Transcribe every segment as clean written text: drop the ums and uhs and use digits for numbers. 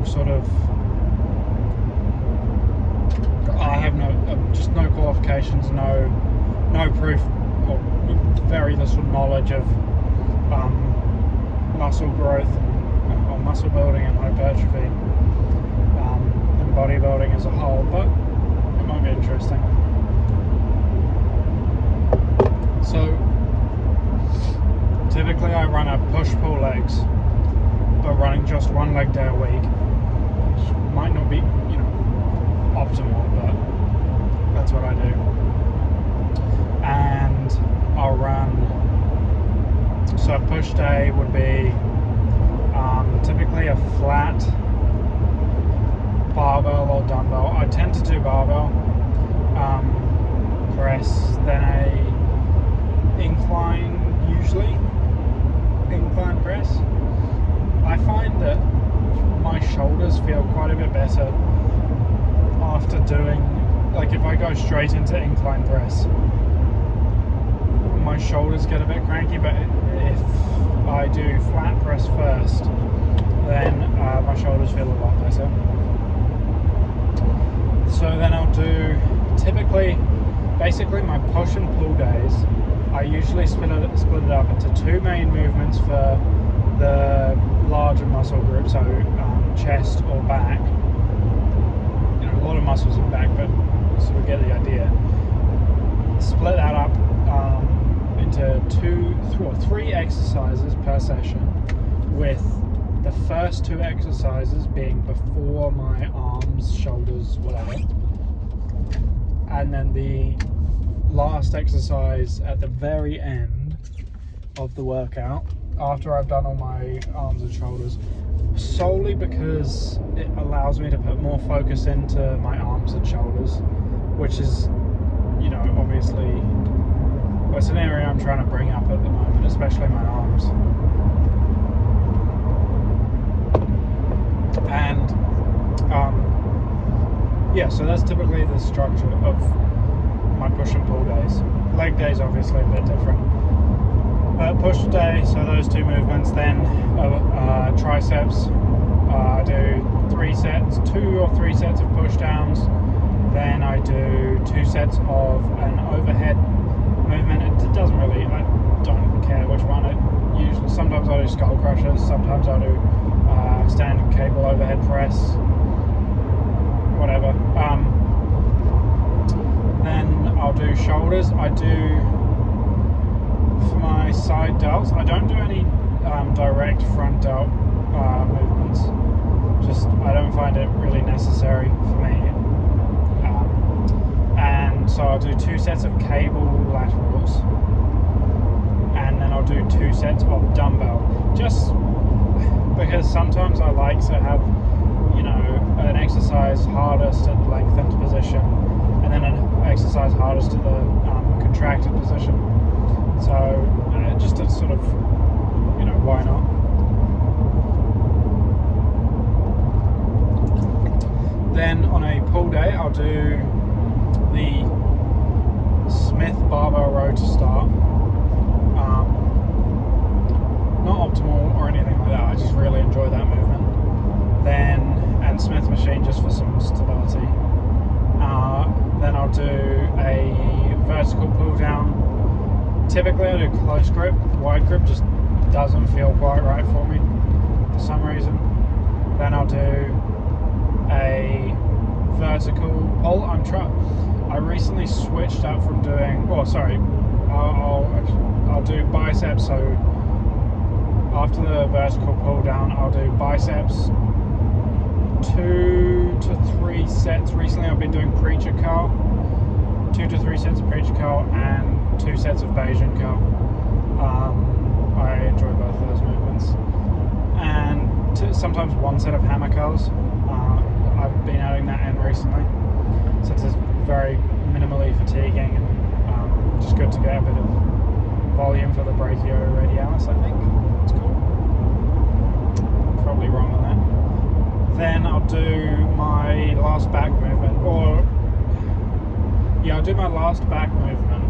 sort of, I have just no qualifications, no proof, or very little knowledge of muscle growth or muscle building and hypertrophy and bodybuilding as a whole, but it might be interesting. So typically I run a push-pull legs, but running just one leg day a week, which might not be, optimal, but that's what I do. And I'll run, so a push day would be typically a flat barbell or dumbbell. I tend to do barbell press, then a incline press. I find that my shoulders feel quite a bit better after doing, like if I go straight into incline press, my shoulders get a bit cranky, but if I do flat press first, then my shoulders feel a lot better. So then I'll do, basically my push and pull days, I usually split it up into two main movements for the larger muscle group, so chest or back. A lot of muscles in back, but so we get the idea. Split that up into three exercises per session, with the first two exercises being before my arms, shoulders, whatever, and then the last exercise at the very end of the workout after I've done all my arms and shoulders, solely because it allows me to put more focus into my arms and shoulders, which is, obviously, it's an area I'm trying to bring up at the moment, especially my arms. And so that's typically the structure of my push and pull days. Leg days obviously a bit different. Push day, so those two movements, then triceps, I do 2 or 3 sets of push downs, then I do 2 sets of an overhead movement. It doesn't really, I don't care which one. Usually, sometimes I do skull crushers, sometimes I do standing cable overhead press, whatever. Then I'll do shoulders. I do, for my side delts, I don't do any direct front delt movements. I don't find it really necessary for me. And so I'll do 2 sets of cable laterals, and then I'll do 2 sets of dumbbell, just because sometimes I like to have, an exercise hardest at the lengthened position, and then an exercise hardest to the contracted position. So just to sort of, why not? Then on a pull day, I'll do the Smith barbell row to start. Not optimal or anything like that, I just really enjoy that movement. And Smith machine just for some stability. Then I'll do a vertical pull down. Typically I do close grip. Wide grip just doesn't feel quite right for me for some reason. Then I'll do a vertical pull. I recently switched up from doing, I'll do biceps. So after the vertical pull down, I'll do biceps 2 to 3 sets. Recently I've been doing preacher curl, 2 to 3 sets of preacher curl and 2 sets of Bayesian curl. I enjoy both of those movements. And sometimes 1 set of hammer curls. I've been adding that in recently, since it's very minimally fatiguing and just good to get a bit of volume for the brachioradialis, I think it's called. Probably wrong on that. Then I'll do my last back movement, I'll do my last back movement,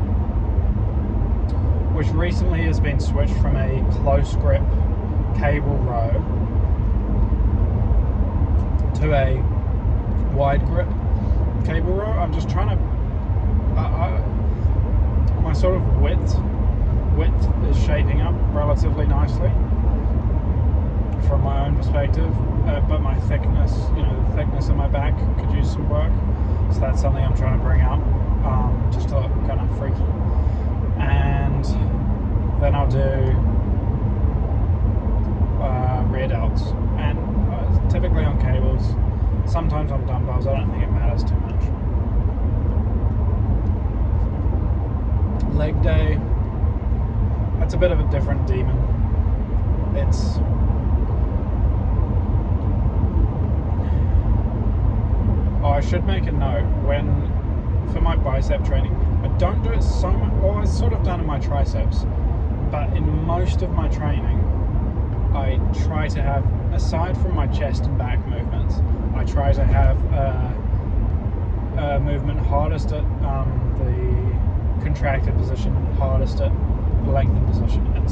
which recently has been switched from a close grip cable row to a wide grip cable row. I'm just trying to my sort of width is shaping up relatively nicely from my own perspective, but my thickness, the thickness of my back could use some work, so that's something I'm trying to bring up, just to look kind of freaky. And then I'll do rear delts, and typically on cables, sometimes on dumbbells. I don't think it matters too much. Leg day, that's a bit of a different demon. It's I should make a note for my bicep training. I don't do it so much. Well, it's sort of done in my triceps, but in most of my training, I try to have, aside from my chest and back movements, I try to have a movement hardest at the contracted position, hardest at the lengthened position, and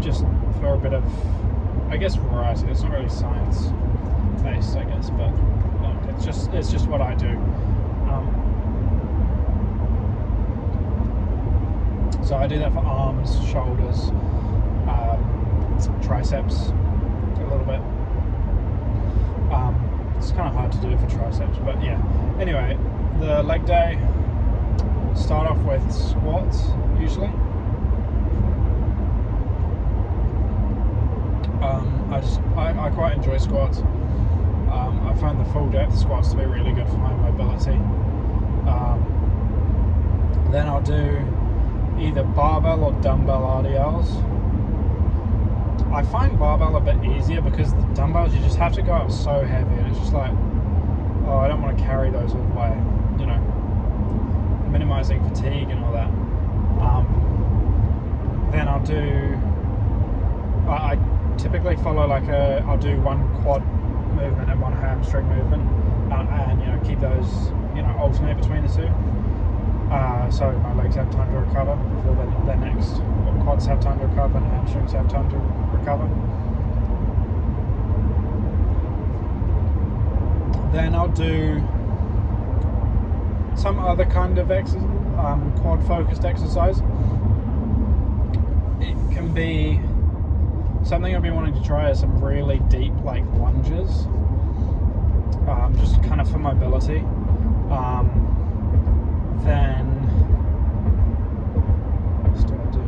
just for a bit of, I guess, variety. It's not really science based, I guess, but it's just what I do. So I do that for arms, shoulders, triceps a little bit. It's kind of hard to do for triceps, but yeah. Anyway, the leg day, start off with squats usually. I quite enjoy squats. I find the full depth squats to be really good for my mobility. Then I'll do either barbell or dumbbell RDLs. I find barbell a bit easier because the dumbbells, you just have to go up so heavy, and it's just like, oh, I don't want to carry those all the way, minimizing fatigue and all that. Then I'll do, I typically follow I'll do one quad movement and one hamstring movement, and keep those, alternate between the two, so my legs have time to recover before the next, quads have time to recover and hamstrings have time to recover. Then I'll do some other kind of quad focused exercise. It can be something I've been wanting to try is some really deep lunges, just kind of for mobility. Then what else do I do?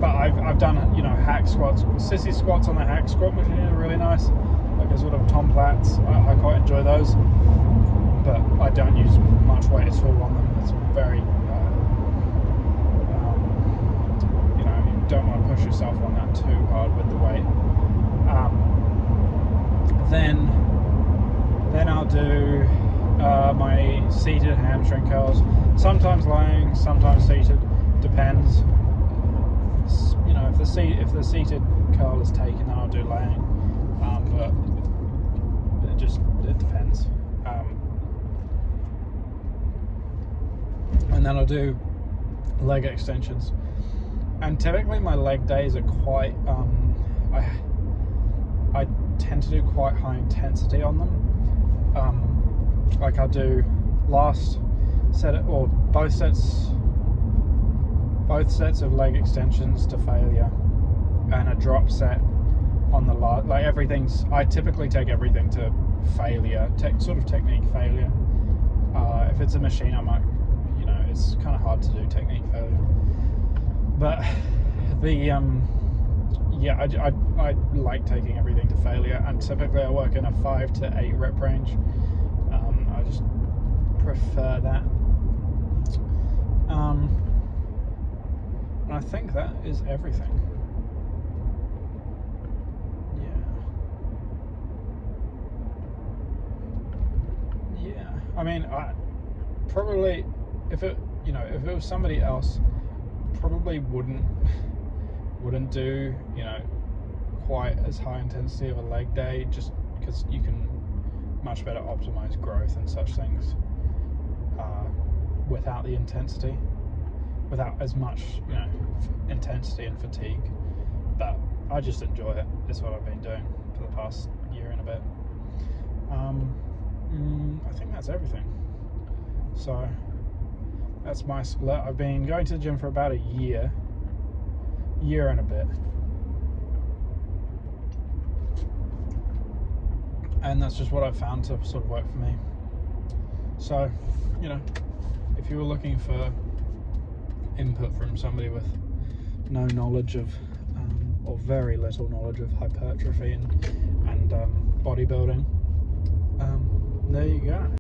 But I've done hack squats, sissy squats on the hack squat machine are really nice, like a sort of Tom Platz. I quite enjoy those, but I don't use much weight at all on them. It's very you don't want to push yourself on that too hard with the weight. Then I'll do my seated hamstring curls, sometimes lying, sometimes seated, depends. If the seated curl is taken, then I'll do laying, but it depends. And then I'll do leg extensions, and typically my leg days are quite I tend to do quite high intensity on them. I'll do last set or both sets of leg extensions to failure, and a drop set on the last. I typically take everything to failure, sort of technique failure. If it's a machine, I might, it's kind of hard to do technique failure. But I like taking everything to failure, and typically I work in a 5 to 8 rep range. I just prefer that. And I think that is everything. Yeah. I mean, I probably, if it was somebody else, probably wouldn't do, quite as high intensity of a leg day, just because you can much better optimize growth and such things without the intensity, without as much intensity and fatigue. But I just enjoy it. It's what I've been doing for the past year and a bit. I think that's everything. So that's my split. I've been going to the gym for about a year and a bit, and that's just what I've found to sort of work for me. So, you know, if you were looking for input from somebody with no knowledge of or very little knowledge of hypertrophy and bodybuilding, there you go.